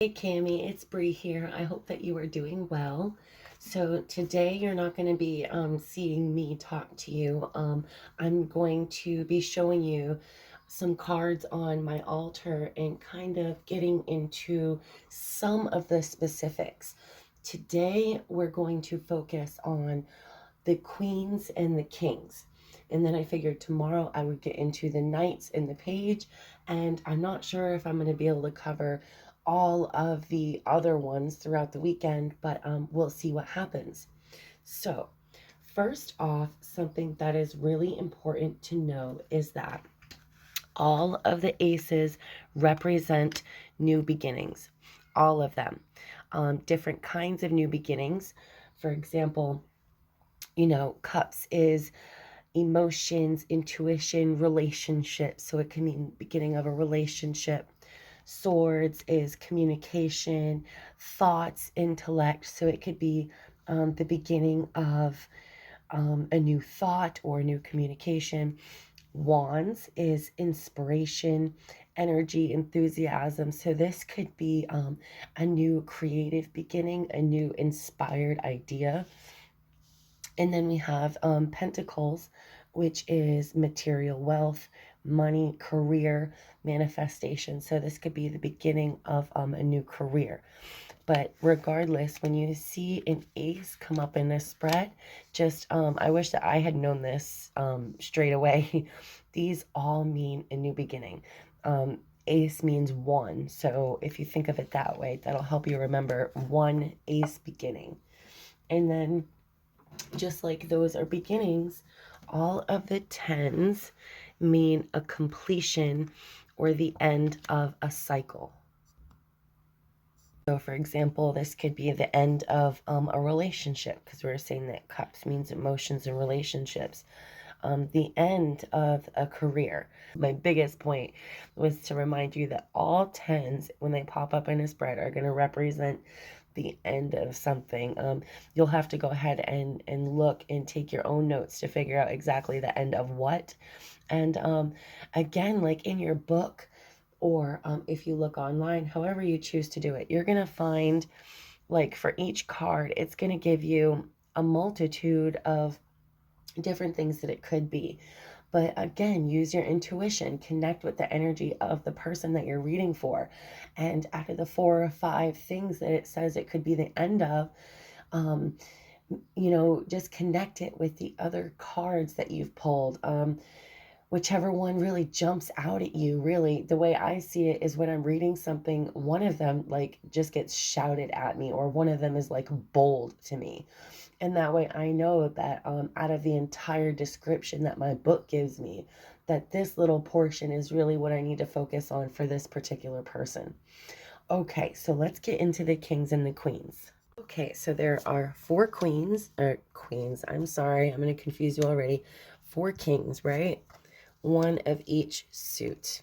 Hey Cami, it's Bree here. I hope that you are doing well. So today you're not going to be seeing me talk to you. I'm going to be showing you some cards on my altar and kind of getting into some of the specifics. Today we're going to focus on the queens and the kings. And then I figured tomorrow I would get into the knights and the page. And I'm not sure if I'm going to be able to cover all of the other ones throughout the weekend, but we'll see what happens. So, first off, something that is really important to know is that all of the aces represent new beginnings. All of them. Different kinds of new beginnings. For example, cups is emotions, intuition, relationships. So it can mean beginning of a relationship. Swords is communication, thoughts, intellect. So it could be the beginning of a new thought or a new communication. Wands is inspiration, energy, enthusiasm. So this could be a new creative beginning, a new inspired idea. And then we have Pentacles, which is material wealth, money, career, manifestation. So this could be the beginning of a new career. But regardless, when you see an ace come up in this spread, just I wish that I had known this straight away. These all mean a new beginning. Ace means one. So if you think of it that way, that'll help you remember one ace beginning. And then just like those are beginnings, all of the tens mean a completion or the end of a cycle. So for example, this could be the end of a relationship, because we were saying that cups means emotions and relationships. The end of a career. My biggest point was to remind you that all tens, when they pop up in a spread, are going to represent the end of something. You'll have to go ahead and look and take your own notes to figure out exactly the end of what. And again, like in your book, or if you look online, however you choose to do it, you're going to find, like, for each card, it's going to give you a multitude of different things that it could be. But again, use your intuition, connect with the energy of the person that you're reading for. And out of the 4 or 5 things that it says it could be the end of, just connect it with the other cards that you've pulled. Whichever one really jumps out at you. Really, the way I see it is when I'm reading something, one of them like just gets shouted at me, or one of them is like bold to me. And that way I know that out of the entire description that my book gives me, that this little portion is really what I need to focus on for this particular person. Okay, so let's get into the kings and the queens. Okay, so there are 4 queens, or queens, I'm sorry, I'm going to confuse you already. 4 kings, right? One of each suit.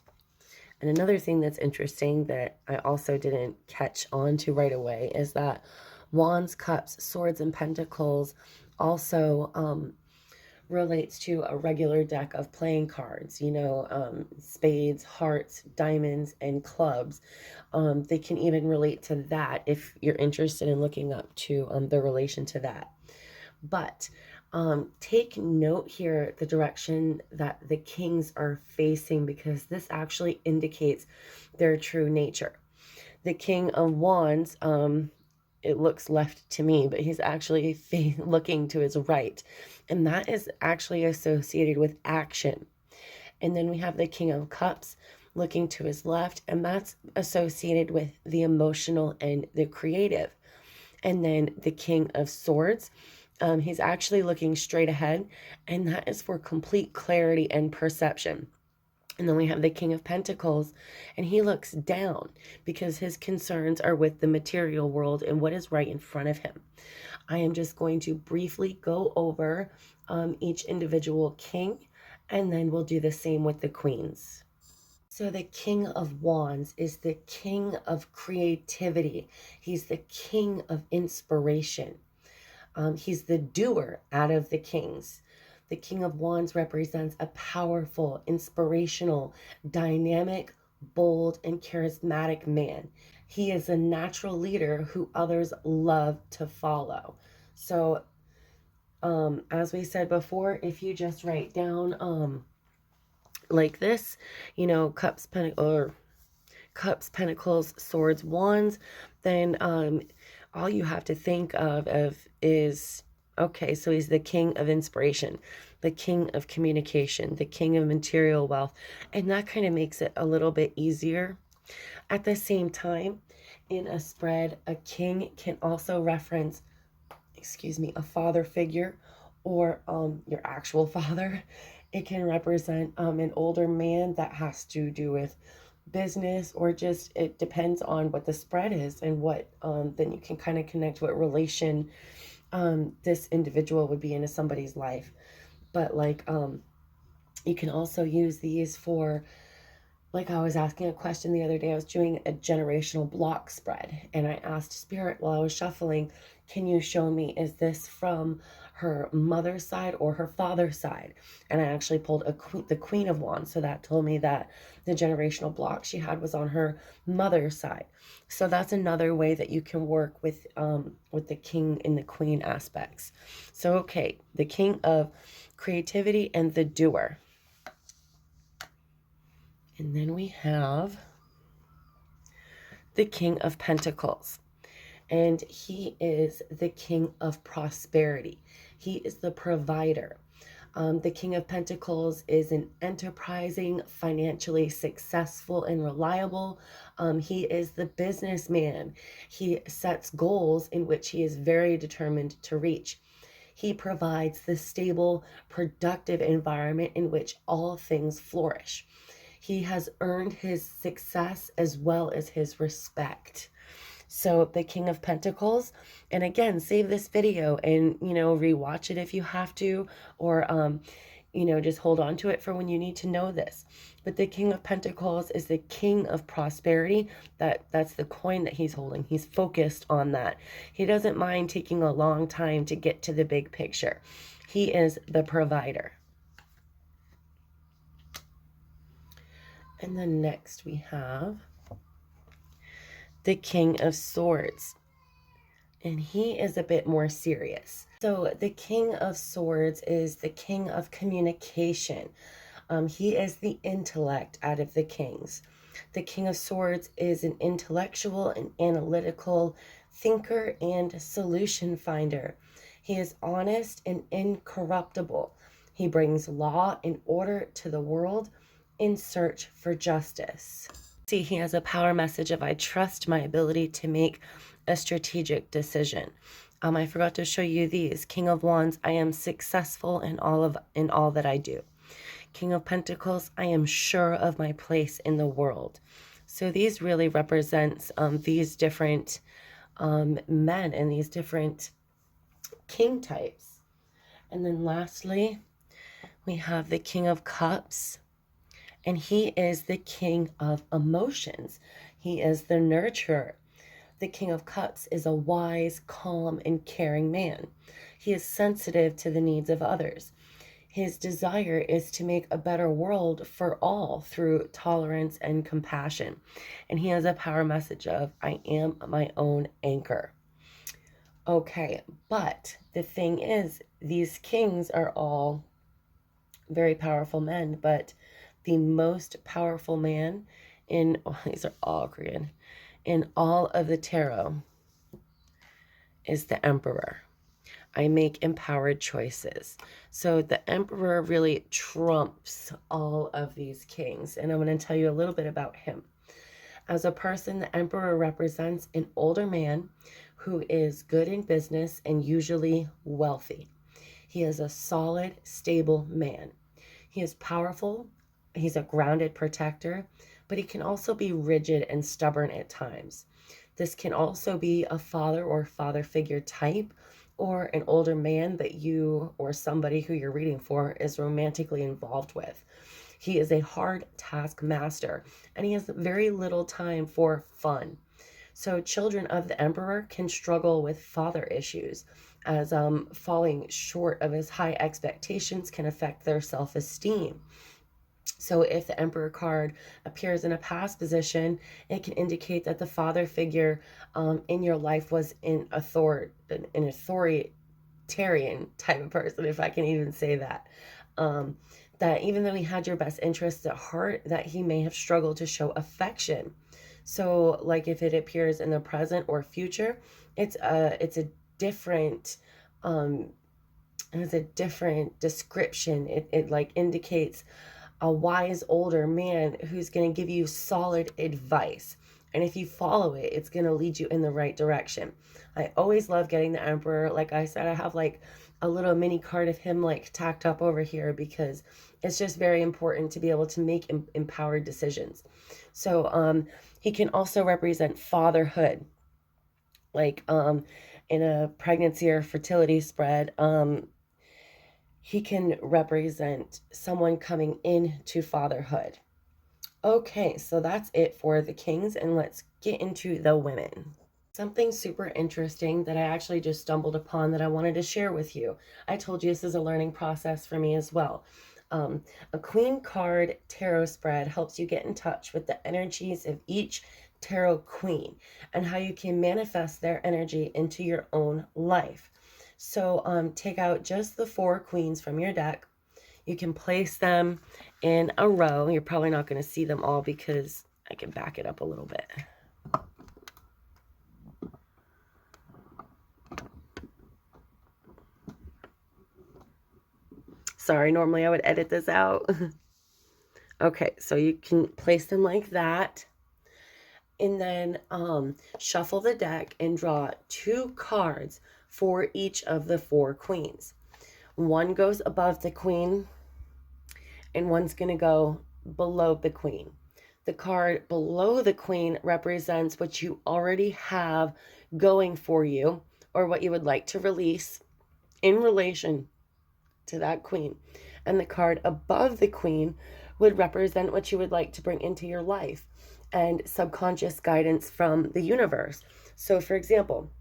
And another thing that's interesting that I also didn't catch on to right away is that Wands, Cups, Swords, and Pentacles also relates to a regular deck of playing cards, spades, hearts, diamonds, and clubs. They can even relate to that if you're interested in looking up to the relation to that. But take note here the direction that the kings are facing, because this actually indicates their true nature. The King of Wands, it looks left to me, but he's actually looking to his right. And that is actually associated with action. And then we have the King of Cups looking to his left, and that's associated with the emotional and the creative. And then the King of Swords, he's actually looking straight ahead, and that is for complete clarity and perception. And then we have the King of Pentacles, and he looks down because his concerns are with the material world and what is right in front of him. I am just going to briefly go over each individual king, and then we'll do the same with the queens. So the King of Wands is the king of creativity. He's the king of inspiration. He's the doer out of the kings. The King of Wands represents a powerful, inspirational, dynamic, bold, and charismatic man. He is a natural leader who others love to follow. So, as we said before, if you just write down like this, you know, cups, pentacles, swords, wands, then all you have to think of is, okay, so he's the king of inspiration, the king of communication, the king of material wealth, and that kind of makes it a little bit easier. At the same time, in a spread, a king can also reference, excuse me, a father figure, or your actual father. It can represent an older man that has to do with business, or just, it depends on what the spread is and what then you can kind of connect what relation this individual would be into somebody's life. But like you can also use these for, like, I was asking a question the other day. I was doing a generational block spread, and I asked Spirit while I was shuffling, can you show me, is this from her mother's side or her father's side? And I actually pulled the Queen of Wands. So that told me that the generational block she had was on her mother's side. So that's another way that you can work with the king and the queen aspects. So, okay, the king of creativity and the doer. And then we have the King of Pentacles. And he is the king of prosperity. He is the provider. The King of Pentacles is an enterprising, financially successful, and reliable. He is the businessman. He sets goals in which he is very determined to reach. He provides the stable, productive environment in which all things flourish. He has earned his success as well as his respect. So the King of Pentacles, and again, save this video and, you know, rewatch it if you have to, or, you know, just hold on to it for when you need to know this. But the King of Pentacles is the king of prosperity. That's the coin that he's holding. He's focused on that. He doesn't mind taking a long time to get to the big picture. He is the provider. And then next we have the King of Swords. And he is a bit more serious. So the King of Swords is the king of communication. He is the intellect out of the kings. The King of Swords is an intellectual and analytical thinker and solution finder. He is honest and incorruptible. He brings law and order to the world in search for justice. See, he has a power message of, I trust my ability to make a strategic decision. I forgot to show you these. King of Wands, I am successful in all that I do. King of Pentacles, I am sure of my place in the world. So these really represents these different men and these different king types. And then lastly, we have the King of Cups. And he is the king of emotions. He is the nurturer. The King of Cups is a wise, calm, and caring man. He is sensitive to the needs of others. His desire is to make a better world for all through tolerance and compassion. And he has a power message of, I am my own anchor. Okay, but the thing is, these kings are all very powerful men, but the most powerful man in, oh, these are all Korean, in all of the tarot is the Emperor. I make empowered choices. So the Emperor really trumps all of these kings. And I'm going to tell you a little bit about him. As a person, the Emperor represents an older man who is good in business and usually wealthy. He is a solid, stable man. He is powerful. He's a grounded protector, but he can also be rigid and stubborn at times. This can also be a father or father figure type, or an older man that you or somebody who you're reading for is romantically involved with. He is a hard taskmaster, and he has very little time for fun. So children of the Emperor can struggle with father issues, as falling short of his high expectations can affect their self-esteem. So if the Emperor card appears in a past position, it can indicate that the father figure in your life was an authoritarian type of person, if I can even say that. That even though he had your best interests at heart, that he may have struggled to show affection. So like if it appears in the present or future, it's a different description. It like indicates a wise older man who's going to give you solid advice. And if you follow it, it's going to lead you in the right direction. I always love getting the Emperor. Like I said, I have like a little mini card of him like tacked up over here because it's just very important to be able to make empowered decisions. So he can also represent fatherhood, like in a pregnancy or fertility spread. He can represent someone coming into fatherhood. Okay, so that's it for the kings, and let's get into the women. Something super interesting that I actually just stumbled upon that I wanted to share with you. I told you this is a learning process for me as well. A queen card tarot spread helps you get in touch with the energies of each tarot queen and how you can manifest their energy into your own life. So take out just the 4 queens from your deck. You can place them in a row. You're probably not going to see them all because I can back it up a little bit. Sorry, normally I would edit this out. Okay, so you can place them like that. And then shuffle the deck and draw 2 cards for each of the 4 queens. One goes above the queen and one's going to go below the queen. The card below the queen represents what you already have going for you or what you would like to release in relation to that queen. And the card above the queen would represent what you would like to bring into your life and subconscious guidance from the universe. So for example,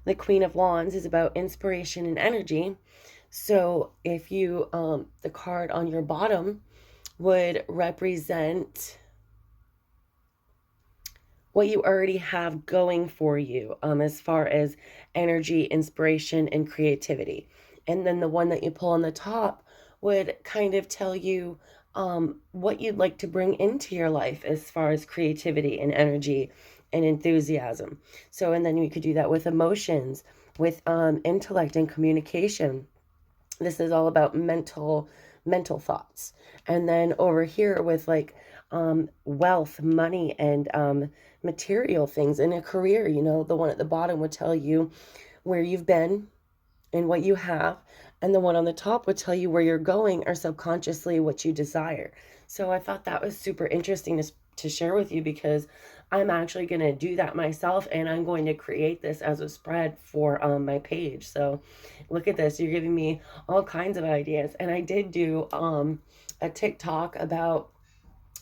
the Queen of Wands is about inspiration and energy. So if you, the card on your bottom would represent what you already have going for you as far as energy, inspiration, and creativity. And then the one that you pull on the top would kind of tell you what you'd like to bring into your life as far as creativity and energy and enthusiasm. So, and then you could do that with emotions, with intellect and communication. This is all about mental thoughts. And then over here with like wealth, money, and material things in a career, you know, the one at the bottom would tell you where you've been and what you have, and the one on the top would tell you where you're going or subconsciously what you desire. So I thought that was super interesting to share with you because I'm actually going to do that myself, and I'm going to create this as a spread for my page. So look at this, you're giving me all kinds of ideas. And I did do a TikTok about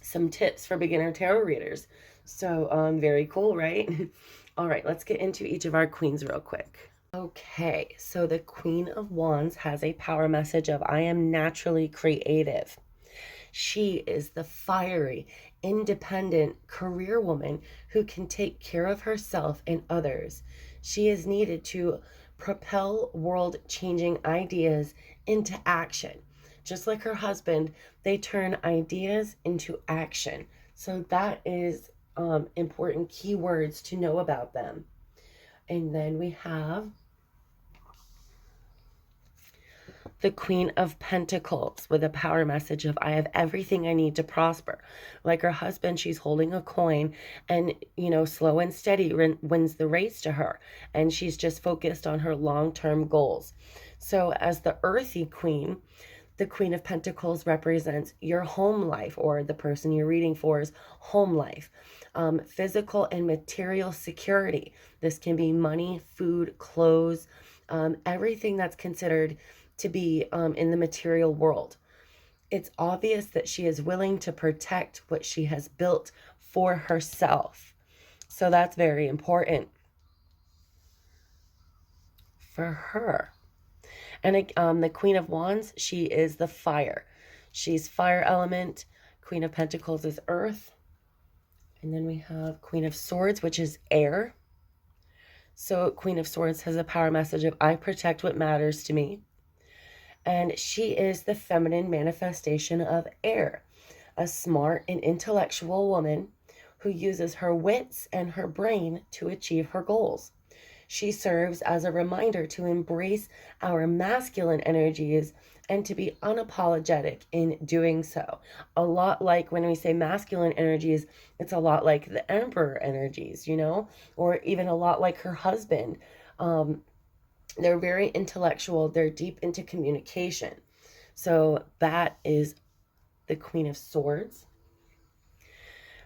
some tips for beginner tarot readers. So very cool, right? All right, let's get into each of our queens real quick. Okay, so the Queen of Wands has a power message of I am naturally creative. She is the fiery, independent career woman who can take care of herself and others. She is needed to propel world-changing ideas into action. Just like her husband, they turn ideas into action. So that is important keywords to know about them. And then we have the Queen of Pentacles with a power message of I have everything I need to prosper. Like her husband, she's holding a coin and, you know, slow and steady wins the race to her. And she's just focused on her long-term goals. So as the earthy queen, the Queen of Pentacles represents your home life, or the person you're reading for's home life. Physical and material security. This can be money, food, clothes, everything that's considered to be in the material world. It's obvious that she is willing to protect what she has built for herself. So that's very important for her. And the Queen of Wands, she is the fire. She's fire element. Queen of Pentacles is earth. And then we have Queen of Swords, which is air. So Queen of Swords has a power message of I protect what matters to me. And she is the feminine manifestation of air, a smart and intellectual woman who uses her wits and her brain to achieve her goals. She serves as a reminder to embrace our masculine energies and to be unapologetic in doing so. A lot like when we say masculine energies, it's a lot like the Emperor energies, you know, or even a lot like her husband. They're very intellectual, they're deep into communication. So that is the Queen of Swords.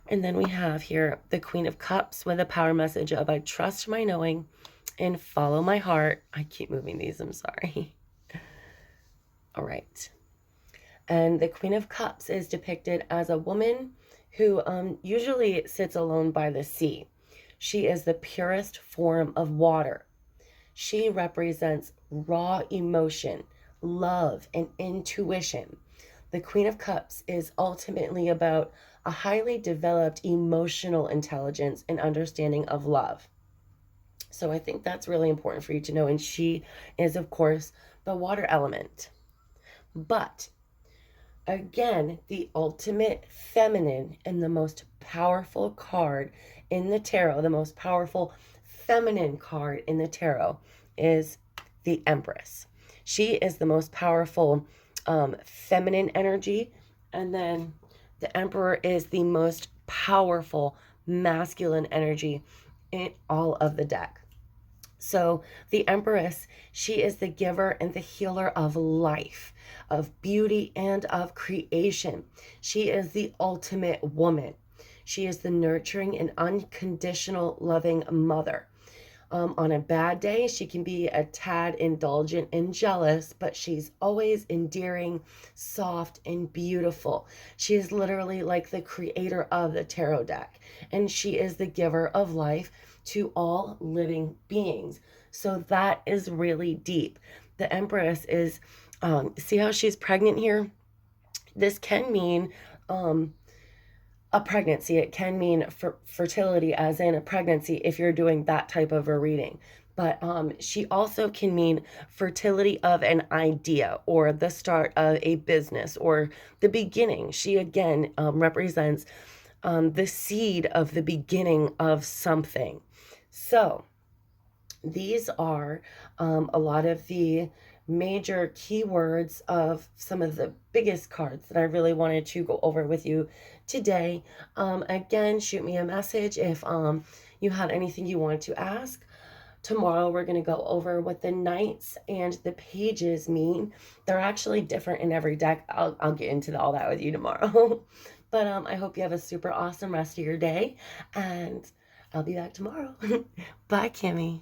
And then we have here the Queen of Cups with a power message of I trust my knowing and follow my heart. I keep moving these, I'm sorry. All right. And the Queen of Cups is depicted as a woman who usually sits alone by the sea. She is the purest form of water. She represents raw emotion, love, and intuition. The Queen of Cups is ultimately about a highly developed emotional intelligence and understanding of love. So I think that's really important for you to know. And she is, of course, the water element. But again, the ultimate feminine and the most powerful card in the tarot, the most powerful feminine card in the tarot is the Empress. She is the most powerful feminine energy. And then the Emperor is the most powerful masculine energy in all of the deck. So the Empress, she is the giver and the healer of life, of beauty, and of creation. She is the ultimate woman. She is the nurturing and unconditional loving mother. On a bad day, she can be a tad indulgent and jealous, but she's always endearing, soft, and beautiful. She is literally like the creator of the tarot deck, and she is the giver of life to all living beings. So that is really deep. The Empress is, see how she's pregnant here? This can mean a pregnancy. It can mean fertility, as in a pregnancy, if you're doing that type of a reading. But she also can mean fertility of an idea or the start of a business or the beginning. She again represents the seed of the beginning of something. So these are a lot of the major keywords of some of the biggest cards that I really wanted to go over with you today. Again, shoot me a message if you had anything you wanted to ask. Tomorrow we're going to go over what the knights and the pages mean. They're actually different in every deck. I'll get into all that with you tomorrow. But I hope you have a super awesome rest of your day, and I'll be back tomorrow. Bye, Kimmy.